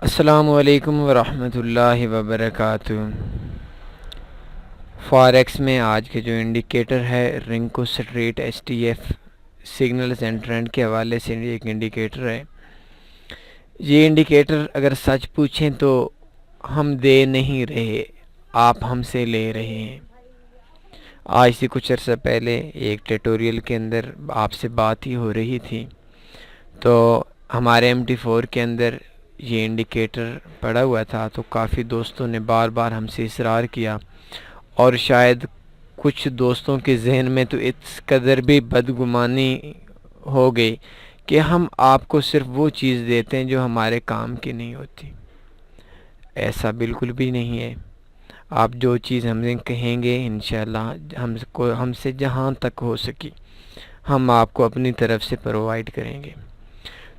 अस्सलामुअलैकुम वरहमतुल्लाहि वबरकातुहू। फॉरेक्स में आज के जो इंडिकेटर है Renko street STF signals and trend के हवाले से एक इंडिकेटर है। ये इंडिकेटर अगर सच पूछें तो हम दे नहीं रहे, आप हमसे ले रहे हैं। आज से कुछ अर्सा पहले एक ट्यूटोरियल के अंदर आपसे बात ही हो रही थी, तो हमारे MT4 के अंदर ये इंडिकेटर पड़ा हुआ था, तो काफ़ी दोस्तों ने बार बार हमसे इसरार किया और शायद कुछ दोस्तों के जहन में तो इस कदर भी बदगुमानी हो गई कि हम आपको सिर्फ वो चीज़ देते हैं जो हमारे काम की नहीं होती। ऐसा बिल्कुल भी नहीं है। आप जो चीज़ हमसे कहेंगे इंशाल्लाह हमसे जहाँ तक हो सकी हम आपको अपनी तरफ से प्रोवाइड करेंगे।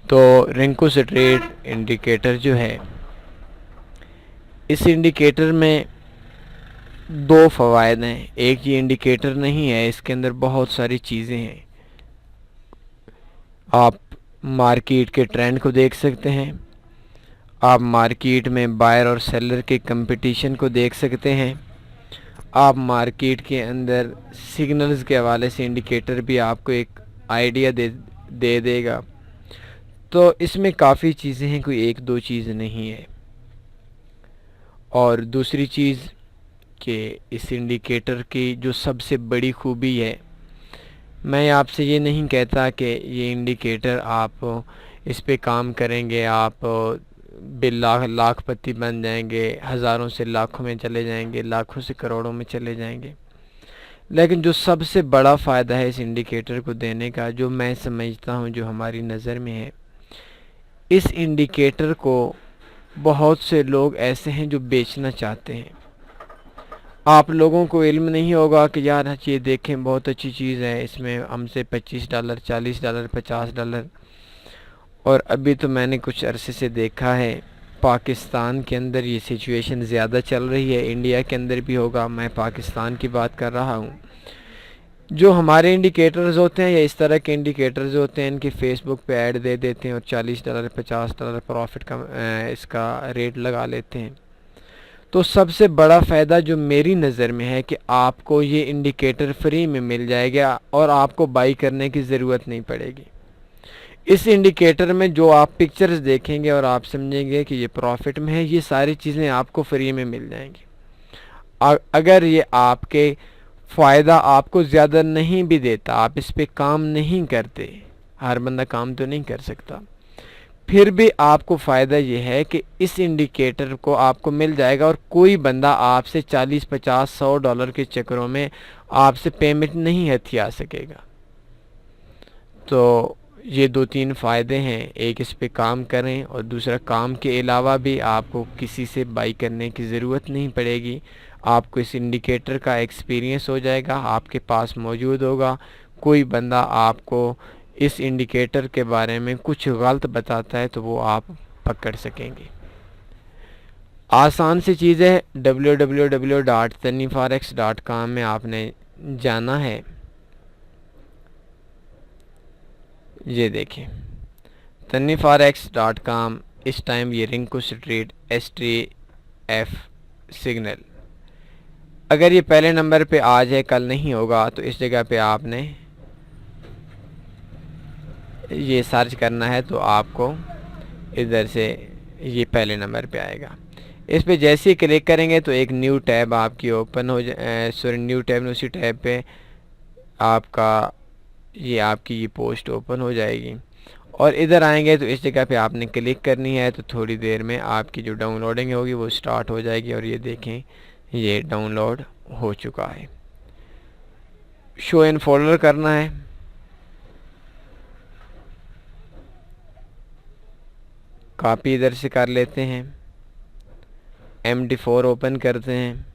तो रिंको स्ट्रीट इंडिकेटर जो है, इस इंडिकेटर में दो फ़वायद हैं। एक ये इंडिकेटर नहीं है, इसके अंदर बहुत सारी चीज़ें हैं। आप मार्केट के ट्रेंड को देख सकते हैं, आप मार्केट में बायर और सेलर के कंपटीशन को देख सकते हैं, आप मार्केट के अंदर सिग्नल्स के हवाले से इंडिकेटर भी आपको एक आइडिया दे देगा। तो इसमें काफ़ी चीज़ें हैं, कोई एक दो चीज़ नहीं है। और दूसरी चीज़ कि इस इंडिकेटर की जो सबसे बड़ी खूबी है, मैं आपसे ये नहीं कहता कि ये इंडिकेटर आप इस पे काम करेंगे आप लाखपति बन जाएंगे, हज़ारों से लाखों में चले जाएंगे, लाखों से करोड़ों में चले जाएंगे। लेकिन जो सबसे बड़ा फ़ायदा है इस इंडिकेटर को देने का, जो मैं समझता हूँ, जो हमारी नज़र में है, इस इंडिकेटर को बहुत से लोग ऐसे हैं जो बेचना चाहते हैं। आप लोगों को इल्म नहीं होगा कि यार ये देखें बहुत अच्छी चीज़ है, इसमें हमसे $25, $40, $50। और अभी तो मैंने कुछ अरसे से देखा है पाकिस्तान के अंदर ये सिचुएशन ज़्यादा चल रही है, इंडिया के अंदर भी होगा, मैं पाकिस्तान की बात कर रहा हूँ। जो हमारे इंडिकेटर्स होते हैं या इस तरह के इंडिकेटर्स होते हैं, इनके फेसबुक पे ऐड दे देते हैं और $40 $50 प्रॉफिट का इसका रेट लगा लेते हैं। तो सबसे बड़ा फ़ायदा जो मेरी नज़र में है कि आपको ये इंडिकेटर फ्री में मिल जाएगा और आपको बाई करने की ज़रूरत नहीं पड़ेगी। इस इंडिकेटर में जो आप पिक्चर्स देखेंगे और आप समझेंगे कि ये प्रॉफिट में है, ये सारी चीज़ें आपको फ्री में मिल जाएंगी। अगर ये आपके फ़ायदा आपको ज़्यादा नहीं भी देता, आप इस पे काम नहीं करते, हर बंदा काम तो नहीं कर सकता, फिर भी आपको फ़ायदा ये है कि इस इंडिकेटर को आपको मिल जाएगा और कोई बंदा आपसे 40, 50, $100 के चक्करों में आपसे पेमेंट नहीं हथिया सकेगा। तो ये दो तीन फ़ायदे हैं, एक इस पे काम करें और दूसरा काम के अलावा भी आपको किसी से बाई करने की ज़रूरत नहीं पड़ेगी। आपको इस इंडिकेटर का एक्सपीरियंस हो जाएगा, आपके पास मौजूद होगा। कोई बंदा आपको इस इंडिकेटर के बारे में कुछ गलत बताता है तो वो आप पकड़ सकेंगे। आसान सी चीज़ है, www.tanniforex.com में आपने जाना है। ये देखें tanniforex.com, इस टाइम ये रिंको स्ट्रीट STF सिग्नल, अगर ये पहले नंबर पे आज है, कल नहीं होगा, तो इस जगह पे आपने ये सर्च करना है तो आपको इधर से ये पहले नंबर पे आएगा। इस पे जैसे ही क्लिक करेंगे तो एक न्यू टैब आपकी ओपन हो जाए, न्यू टैब में उसी टैब पे आपकी ये पोस्ट ओपन हो जाएगी और इधर आएंगे तो इस जगह पे आपने क्लिक करनी है। तो थोड़ी देर में आपकी जो डाउनलोडिंग होगी वो स्टार्ट हो जाएगी और ये देखें ये डाउनलोड हो चुका है। शो इन फोल्डर करना है, कॉपी इधर से कर लेते हैं, MT4 ओपन करते हैं,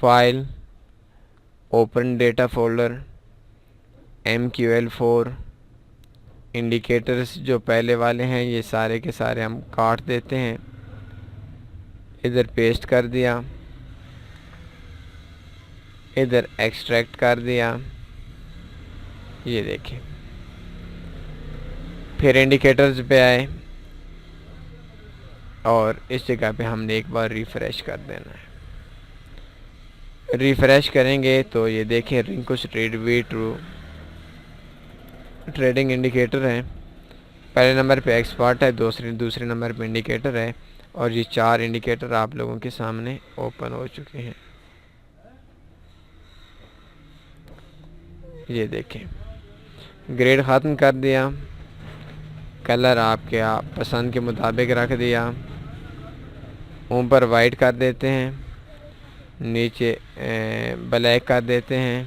file, open data folder, MQL4, indicators जो पहले वाले हैं ये सारे के सारे हम काट देते हैं, इधर पेस्ट कर दिया, इधर एक्सट्रैक्ट कर दिया। ये देखिए, फिर इंडिकेटर्स पे आए, और इस जगह पे हमने एक बार रिफ़्रेश कर देना है। रिफ़्रेश करेंगे तो ये देखें रिंकुस ट्रेड वे ट्रू ट्रेडिंग इंडिकेटर है। पहले नंबर पे एक्सपर्ट है, दूसरे नंबर पे इंडिकेटर है, और ये 4 इंडिकेटर आप लोगों के सामने ओपन हो चुके हैं। ये देखें ग्रेड ख़त्म कर दिया, कलर आपके पसंद के मुताबिक रख दिया, ऊपर वाइट कर देते हैं, नीचे ब्लैक कर देते हैं,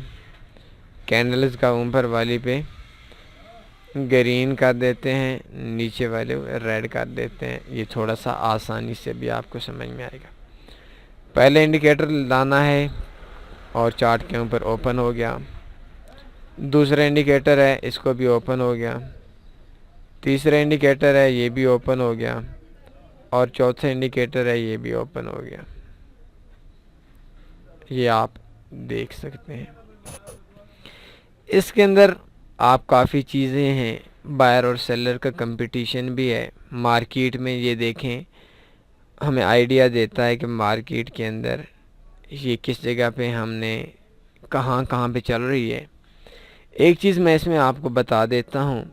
कैंडल्स का ऊपर वाली पे ग्रीन कर देते हैं, नीचे वाले रेड कर देते हैं। ये थोड़ा सा आसानी से भी आपको समझ में आएगा। पहले इंडिकेटर लाना है और चार्ट के ऊपर ओपन हो गया, दूसरा इंडिकेटर है इसको भी ओपन हो गया, तीसरा इंडिकेटर है ये भी ओपन हो गया, और चौथा इंडिकेटर है ये भी ओपन हो गया। ये आप देख सकते हैं। इसके अंदर आप काफ़ी चीज़ें हैं, बायर और सेलर का कंपटीशन भी है मार्केट में। ये देखें हमें आइडिया देता है कि मार्केट के अंदर ये किस जगह पे हमने कहाँ कहाँ पे चल रही है। एक चीज़ मैं इसमें आपको बता देता हूँ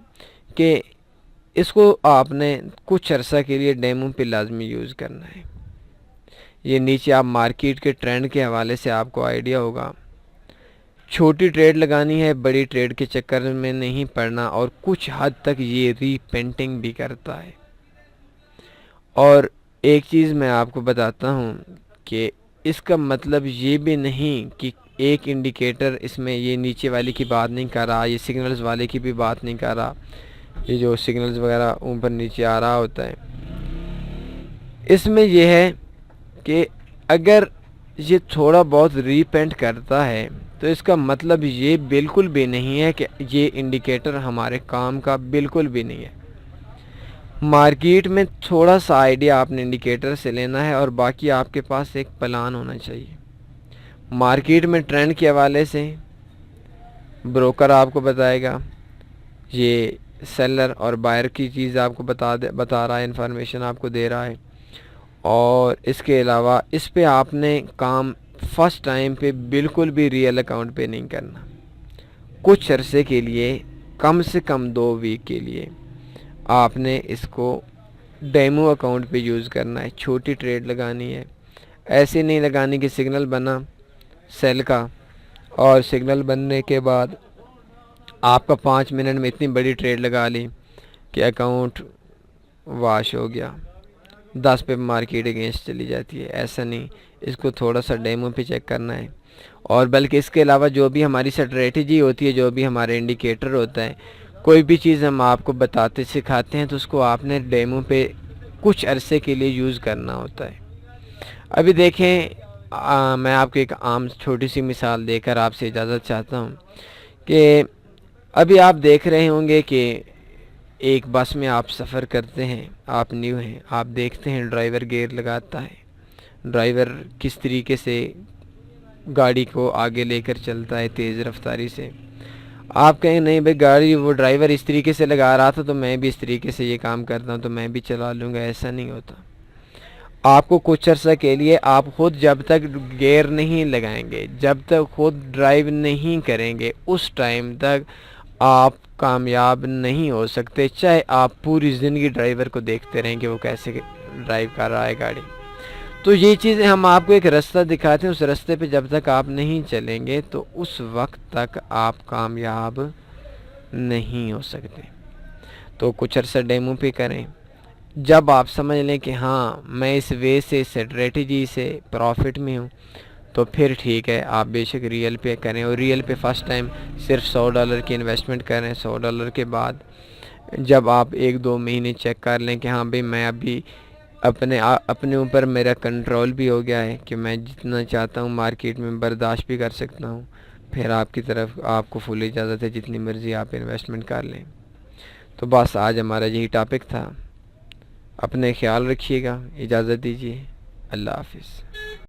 कि इसको आपने कुछ अर्सा के लिए डेमो पे लाजमी यूज़ करना है। ये नीचे आप मार्केट के ट्रेंड के हवाले से आपको आइडिया होगा। छोटी ट्रेड लगानी है, बड़ी ट्रेड के चक्कर में नहीं पड़ना, और कुछ हद तक ये रीपेंटिंग भी करता है। और एक चीज़ मैं आपको बताता हूँ कि इसका मतलब ये भी नहीं कि एक इंडिकेटर इसमें ये नीचे वाले की बात नहीं कर रहा, ये सिग्नल्स वाले की भी बात नहीं कर रहा, ये जो सिग्नल्स वगैरह ऊपर नीचे आ रहा होता है। इसमें यह है कि अगर ये थोड़ा बहुत रीपेंट करता है तो इसका मतलब ये बिल्कुल भी नहीं है कि ये इंडिकेटर हमारे काम का बिल्कुल भी नहीं है। मार्केट में थोड़ा सा आइडिया आपने इंडिकेटर से लेना है और बाकी आपके पास एक प्लान होना चाहिए। मार्केट में ट्रेंड के हवाले से ब्रोकर आपको बताएगा, ये सेलर और बायर की चीज़ आपको बता रहा है, इन्फॉर्मेशन आपको दे रहा है। और इसके अलावा इस पे आपने काम फर्स्ट टाइम पे बिल्कुल भी रियल अकाउंट पे नहीं करना। कुछ अरसे के लिए, कम से कम 2 वीक के लिए आपने इसको डेमो अकाउंट पे यूज़ करना है। छोटी ट्रेड लगानी है, ऐसे नहीं लगानी कि सिग्नल बना सेल का और सिग्नल बनने के बाद आपका 5 मिनट में इतनी बड़ी ट्रेड लगा ली कि अकाउंट वाश हो गया, 10 पे मार्केट अगेंस्ट चली जाती है। ऐसा नहीं, इसको थोड़ा सा डेमो पे चेक करना है। और बल्कि इसके अलावा जो भी हमारी स्ट्रेटजी होती है, जो भी हमारे इंडिकेटर होता है, कोई भी चीज़ हम आपको बताते सिखाते हैं तो उसको आपने डेमो पे कुछ अरसे के लिए यूज़ करना होता है। अभी देखें मैं आपको एक आम छोटी सी मिसाल देकर आपसे इजाज़त चाहता हूँ कि अभी आप देख रहे होंगे कि एक बस में आप सफ़र करते हैं, आप न्यू हैं, आप देखते हैं ड्राइवर गियर लगाता है, ड्राइवर किस तरीके से गाड़ी को आगे लेकर चलता है तेज़ रफ्तारी से। आप कहें नहीं भाई गाड़ी वो ड्राइवर इस तरीके से लगा रहा था तो मैं भी इस तरीके से ये काम करता हूँ तो मैं भी चला लूँगा। ऐसा नहीं होता। आपको कुछ अर्सा के लिए आप खुद जब तक गियर नहीं लगाएंगे, जब तक खुद ड्राइव नहीं करेंगे, उस टाइम तक आप कामयाब नहीं हो सकते, चाहे आप पूरी ज़िंदगी ड्राइवर को देखते रहें कि वो कैसे ड्राइव कर रहा है गाड़ी। तो ये चीज़ें हम आपको एक रास्ता दिखाते हैं, उस रास्ते पे जब तक आप नहीं चलेंगे तो उस वक्त तक आप कामयाब नहीं हो सकते। तो कुछ अर्सा डेमो पे करें, जब आप समझ लें कि हाँ मैं इस वे से स्ट्रेटजी से प्रॉफिट में हूँ तो फिर ठीक है, आप बेशक रियल पे करें। और रियल पे फर्स्ट टाइम सिर्फ $100 की इन्वेस्टमेंट करें। $100 के बाद जब आप 1-2 महीने चेक कर लें कि हाँ भाई मैं अभी अपने ऊपर मेरा कंट्रोल भी हो गया है कि मैं जितना चाहता हूँ मार्केट में बर्दाश्त भी कर सकता हूँ, फिर आपकी तरफ आपको फुल इजाज़त है, जितनी मर्ज़ी आप इन्वेस्टमेंट कर लें। तो बस आज हमारा यही टॉपिक था। अपने ख्याल रखिएगा, इजाज़त दीजिए, अल्लाह हाफिज़।